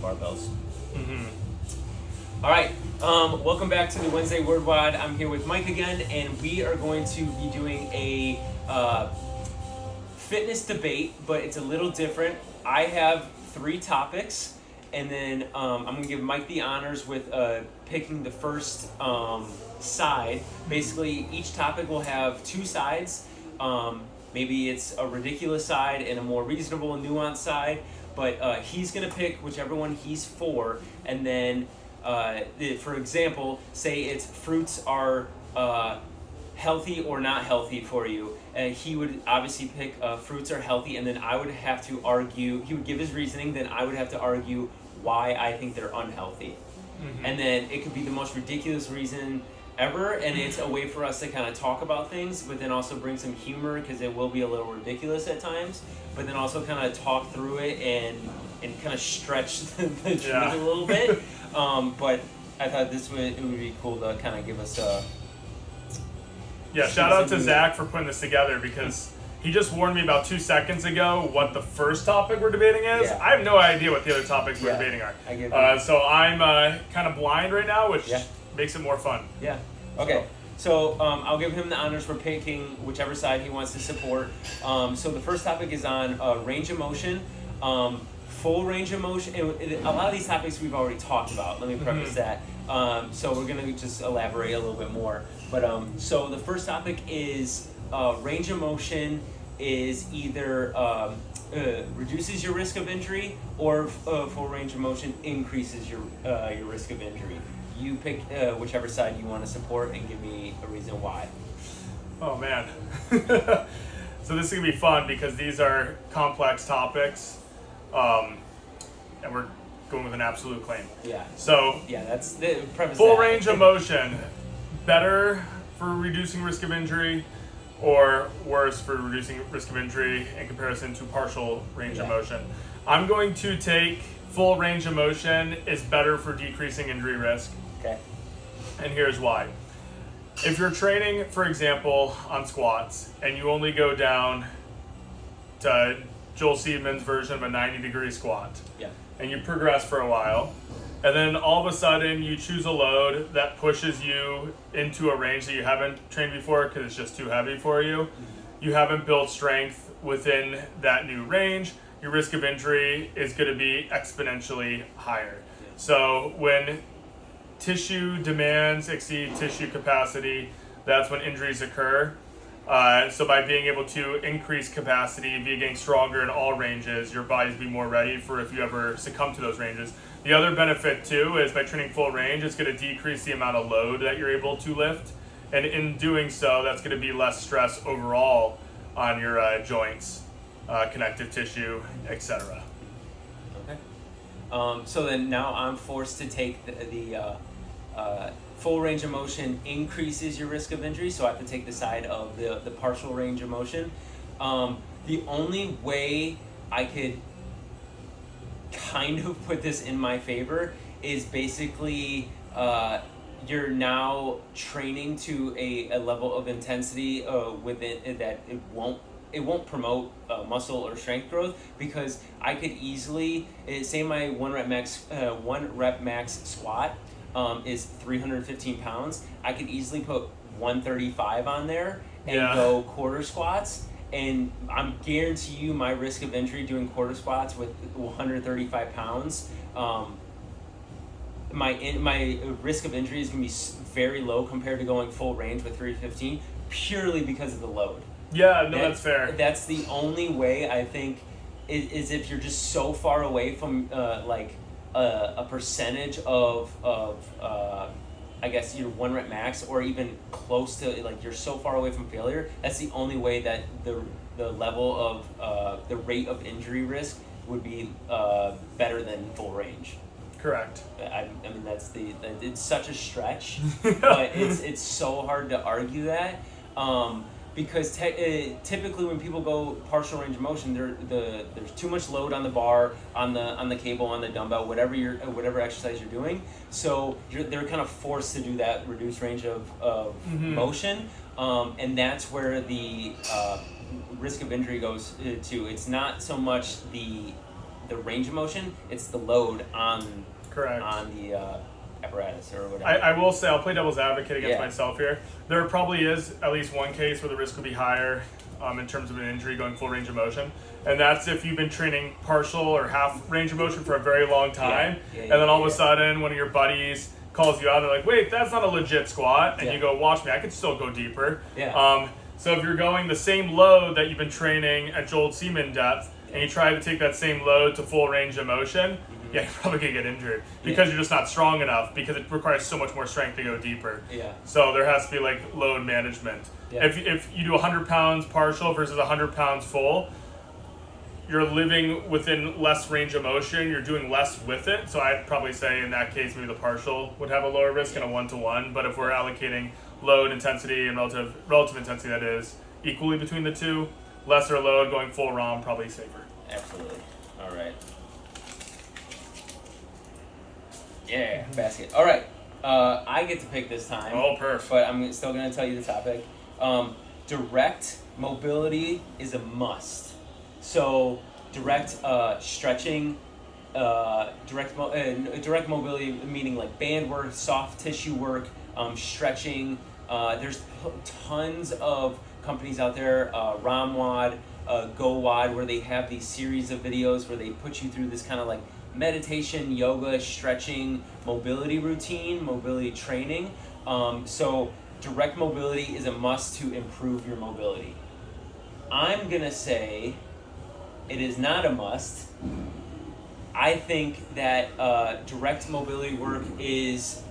barbells. Mm-hmm. All right, welcome back to the Wednesday Word Wad. I'm here with Mike again, and we are going to be doing a fitness debate, but it's a little different. I have 3 topics, and then I'm going to give Mike the honors with picking the first side. Basically, each topic will have 2 sides. Maybe it's a ridiculous side and a more reasonable and nuanced side, but he's going to pick whichever one he's for, and then for example, say it's fruits are healthy or not healthy for you. He would obviously pick fruits are healthy, and then I would have to argue. He would give his reasoning, then I would have to argue why I think they're unhealthy. Mm-hmm. And then it could be the most ridiculous reason ever, and it's a way for us to kind of talk about things, but then also bring some humor because it will be a little ridiculous at times, but then also kind of talk through it and kind of stretch the truth a little bit. But I thought it would be cool to kind of give us a... Yeah, shout out to Zach for putting this together, because he just warned me about 2 seconds ago what the first topic we're debating is. Yeah. I have no idea what the other topics we're debating are. I get that. So I'm kind of blind right now, which makes it more fun. Yeah. Okay. So I'll give him the honors for picking whichever side he wants to support. So the first topic is on range of motion. Full range of motion. A lot of these topics we've already talked about. Let me preface that. So we're going to just elaborate a little bit more. But so the first topic is range of motion is either reduces your risk of injury, or full range of motion increases your risk of injury. You pick whichever side you want to support and give me a reason why. Oh, man. So this is going to be fun because these are complex topics. And we're going with an absolute claim. Yeah. So that's the preface. Full range of motion, better for reducing risk of injury, or worse for reducing risk of injury in comparison to partial range of motion? I'm going to take full range of motion is better for decreasing injury risk. Okay. And here's why. If you're training, for example, on squats, and you only go down to Joel Seedman's version of a 90-degree squat, and you progress for a while, and then all of a sudden you choose a load that pushes you into a range that you haven't trained before because it's just too heavy for you. You haven't built strength within that new range. Your risk of injury is going to be exponentially higher. So when tissue demands exceed tissue capacity, that's when injuries occur. So by being able to increase capacity via getting stronger in all ranges, your body's be more ready for if you ever succumb to those ranges. The other benefit too is by training full range, it's going to decrease the amount of load that you're able to lift. And in doing so, that's going to be less stress overall on your joints, connective tissue, etc. Okay. So then now I'm forced to take the full range of motion increases your risk of injury, so I have to take the side of the partial range of motion. The only way I could kind of put this in my favor is basically you're now training to a level of intensity within that it won't promote muscle or strength growth, because I could easily say my one rep max squat is 315 pounds. I could easily put 135 on there and go quarter squats, and I'm guarantee you my risk of injury doing quarter squats with 135 pounds, my risk of injury is going to be very low compared to going full range with 315, purely because of the load. That's fair. That's the only way, I think, is if you're just so far away from a percentage of I guess your one rep max, or even close to, like, you're so far away from failure. That's the only way that the level of the rate of injury risk would be better than full range. Correct. I mean it's such a stretch, but it's so hard to argue that. Because typically when people go partial range of motion, there's too much load on the bar, on the cable, on the dumbbell, whatever exercise you're doing. So they're kind of forced to do that reduced range of motion, and that's where the risk of injury goes to. It's not so much the the range of motion. It's the load on Correct. on the apparatus or whatever. I will say, I'll play devil's advocate against Yeah. myself here. There probably is at least one case where the risk would be higher in terms of an injury going full range of motion. And that's if you've been training partial or half range of motion for a very long time. And then all of a sudden, one of your buddies calls you out and they're like, wait, that's not a legit squat. And you go, watch me, I could still go deeper. So if you're going the same load that you've been training at Joel Seaman depth, and you try to take that same load to full range of motion, you're probably going to get injured because you're just not strong enough, because it requires so much more strength to go deeper. So there has to be like load management. If you do 100 pounds partial versus 100 pounds full, you're living within less range of motion, you're doing less with it. So I'd probably say in that case, maybe the partial would have a lower risk in a 1-to-1. But if we're allocating load intensity and relative intensity, that is, equally between the two, lesser load going full ROM, probably safer. Absolutely. All right. Yeah, basket. All right. I get to pick this time. Oh, perfect. But I'm still going to tell you the topic. Direct mobility is a must. So direct stretching, direct mobility meaning like band work, soft tissue work, stretching. There's tons of companies out there, ROMWOD, GoWOD, where they have these series of videos where they put you through this kind of like meditation, yoga, stretching, mobility routine, mobility training. So direct mobility is a must to improve your mobility. I'm going to say it is not a must. I think that direct mobility work is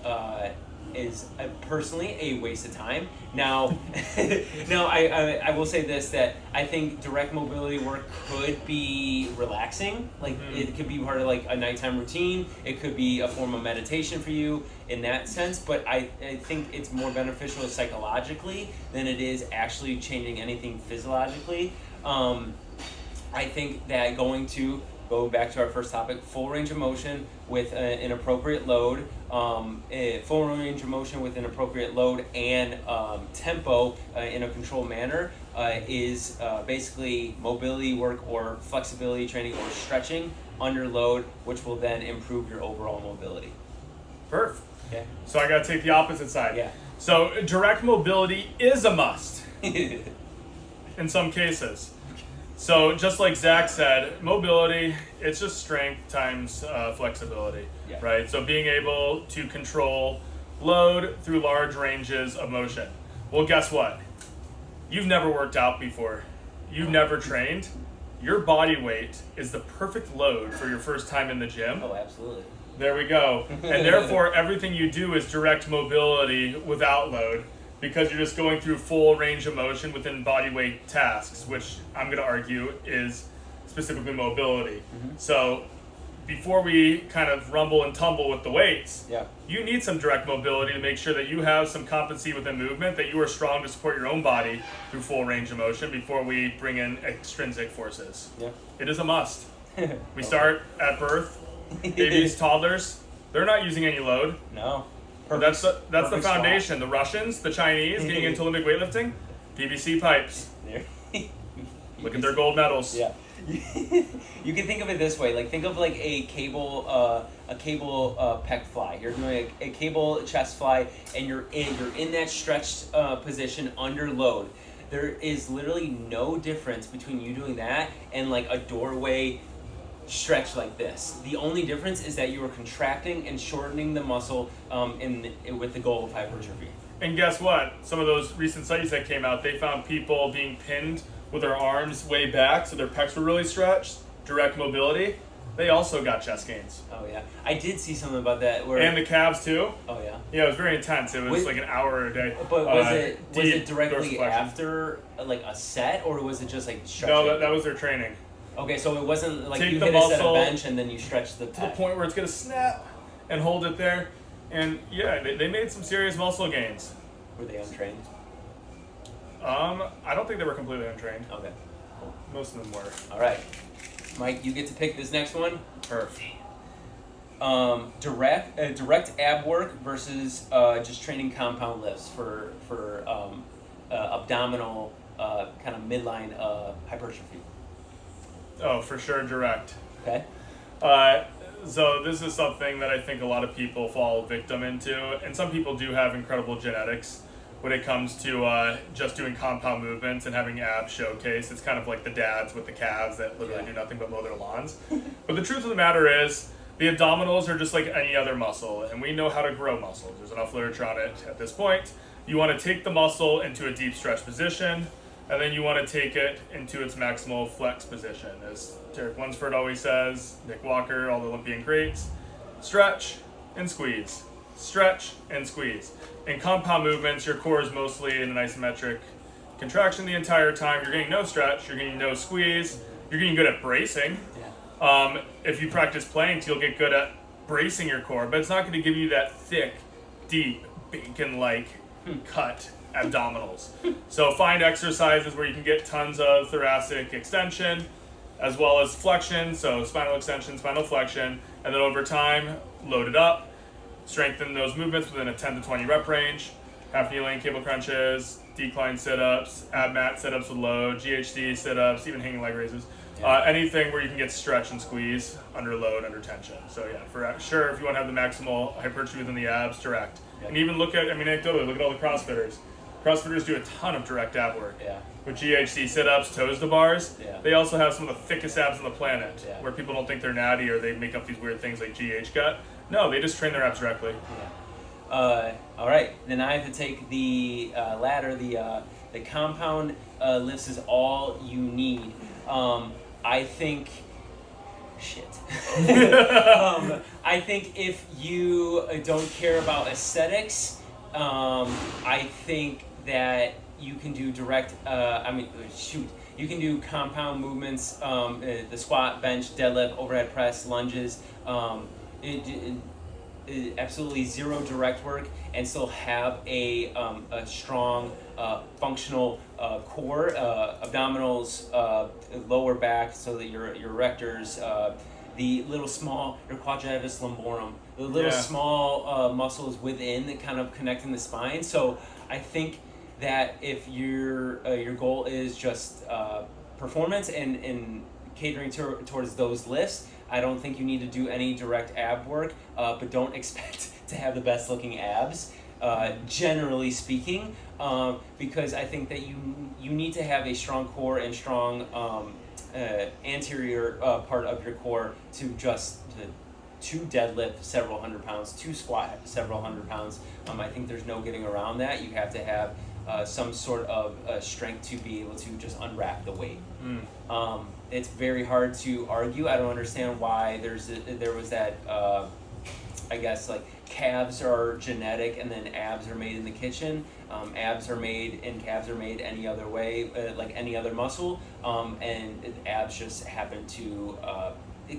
personally a waste of time. Now, I will say this, that I think direct mobility work could be relaxing. Like it could be part of like a nighttime routine. It could be a form of meditation for you in that sense. But I think it's more beneficial psychologically than it is actually changing anything physiologically. I think that go back to our first topic, full range of motion with an appropriate load, full range of motion with an appropriate load and tempo in a controlled manner is basically mobility work or flexibility training or stretching under load, which will then improve your overall mobility. Perfect. Okay. So I got to take the opposite side. Yeah. So direct mobility is a must in some cases. So just like Zach said, mobility, it's just strength times flexibility, right? So being able to control load through large ranges of motion. Well, guess what? You've never worked out before. You've never trained. Your body weight is the perfect load for your first time in the gym. Oh, absolutely. There we go. And therefore, everything you do is direct mobility without load, because you're just going through full range of motion within body weight tasks, which I'm going to argue is specifically mobility. So before we kind of rumble and tumble with the weights, you need some direct mobility to make sure that you have some competency within movement, that you are strong to support your own body through full range of motion before we bring in extrinsic forces. It is a must. We start at birth. Babies, toddlers, they're not using any load. No. That's the foundation. The Russians, the Chinese, getting into Olympic weightlifting, PVC pipes. Look at their gold medals. Yeah. You can think of it this way. Like, think of like a cable pec fly. You're doing a cable chest fly, and you're in that stretched position under load. There is literally no difference between you doing that and like a doorway stretch like this. The only difference is that you are contracting and shortening the muscle with the goal of hypertrophy. And guess what? Some of those recent studies that came out, they found people being pinned with their arms way back, so their pecs were really stretched, direct mobility. They also got chest gains. Oh yeah, I did see something about that. And the calves too. Oh yeah. Yeah, it was very intense. It was like an hour a day. But was it directly after like a set, or was it just like stretching? No, that was their training. Okay, so it wasn't like Take you the hit a set muscle of bench and then you stretch the to the point where it's gonna snap and hold it there. And yeah, they made some serious muscle gains. Were they untrained? I don't think they were completely untrained. Okay, cool. Most of them were. All right, Mike, you get to pick this next one. Perfect. Direct ab work versus just training compound lifts for abdominal kind of midline hypertrophy. Oh, for sure, direct. Okay. So this is something that I think a lot of people fall victim into, and some people do have incredible genetics when it comes to just doing compound movements and having abs showcase. It's kind of like the dads with the calves that literally do nothing but mow their lawns. But the truth of the matter is, the abdominals are just like any other muscle, and we know how to grow muscles. There's enough literature on it at this point. You want to take the muscle into a deep stretch position, and then you want to take it into its maximal flex position. As Derek Lunsford always says, Nick Walker, all the Olympian greats, stretch and squeeze. Stretch and squeeze. In compound movements, your core is mostly in an isometric contraction the entire time. You're getting no stretch, you're getting no squeeze, you're getting good at bracing. If you practice planks, you'll get good at bracing your core, but it's not going to give you that thick, deep, bacon-like cut abdominals. So find exercises where you can get tons of thoracic extension as well as flexion, so spinal extension, spinal flexion, and then over time, load it up, strengthen those movements within a 10 to 20 rep range, half knee length cable crunches, decline sit-ups, ab mat sit-ups with load, GHD sit-ups, even hanging leg raises. Anything where you can get stretch and squeeze under load, under tension. So yeah, for sure, if you want to have the maximal hypertrophy within the abs, direct. And even look at, anecdotally, look at all the CrossFitters. CrossFitters do a ton of direct ab work. With GHC sit-ups, toes to bars. They also have some of the thickest abs on the planet, where people don't think they're natty or they make up these weird things like GH gut. No, they just train their abs directly. All right, then I have to take the ladder. The compound lifts is all you need. I think, I think if you don't care about aesthetics, I think that you can do direct, you can do compound movements, the squat, bench, deadlift, overhead press, lunges, absolutely zero direct work, and still have a strong functional core, abdominals, lower back, so that your erectors, the little small, your quadratus lumborum, the little small muscles within that kind of connecting the spine. So I think that if your goal is just performance and catering towards those lifts, I don't think you need to do any direct ab work, but don't expect to have the best looking abs, generally speaking, because I think that you need to have a strong core and strong anterior part of your core to deadlift several hundred pounds, to squat several hundred pounds. I think there's no getting around that. You have to have some sort of strength to be able to just unwrap the weight. It's very hard to argue. I don't understand why there was that, I guess, like, calves are genetic and then abs are made in the kitchen. Abs are made and calves are made any other way, like any other muscle, and abs just happen to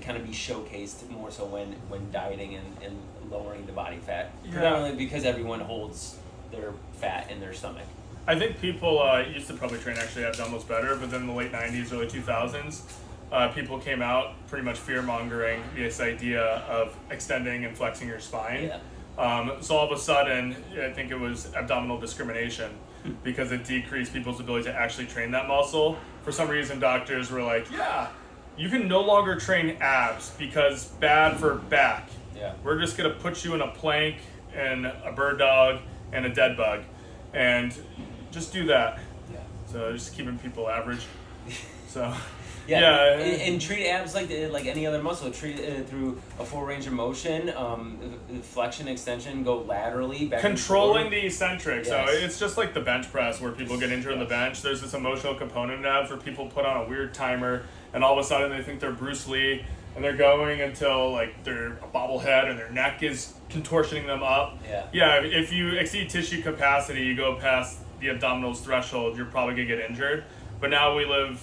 kind of be showcased more so when dieting and lowering the body fat, predominantly because everyone holds their fat in their stomach. I think people used to probably train actually abdominals better, but then in the late 90s, early 2000s, people came out pretty much fear-mongering this idea of extending and flexing your spine. So all of a sudden, I think it was abdominal discrimination because it decreased people's ability to actually train that muscle. For some reason, doctors were like, you can no longer train abs because bad for back. We're just going to put you in a plank and a bird dog and a dead bug. And just do that. So just keeping people average. So and treat abs like any other muscle. Treat it through a full range of motion, flexion, extension, go laterally, back controlling and the eccentric. So it's just like the bench press where people get injured on the bench. There's this emotional component in abs where people put on a weird timer and all of a sudden they think they're Bruce Lee and they're going until like they're a bobblehead and their neck is contortioning them up. If you exceed tissue capacity, you go past the abdominals threshold, you're probably gonna get injured. But now we live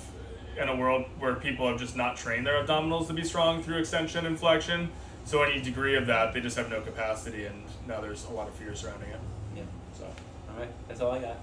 in a world where people have just not trained their abdominals to be strong through extension and flexion. So any degree of that, they just have no capacity, and now there's a lot of fear surrounding it. So, all right, that's all I got.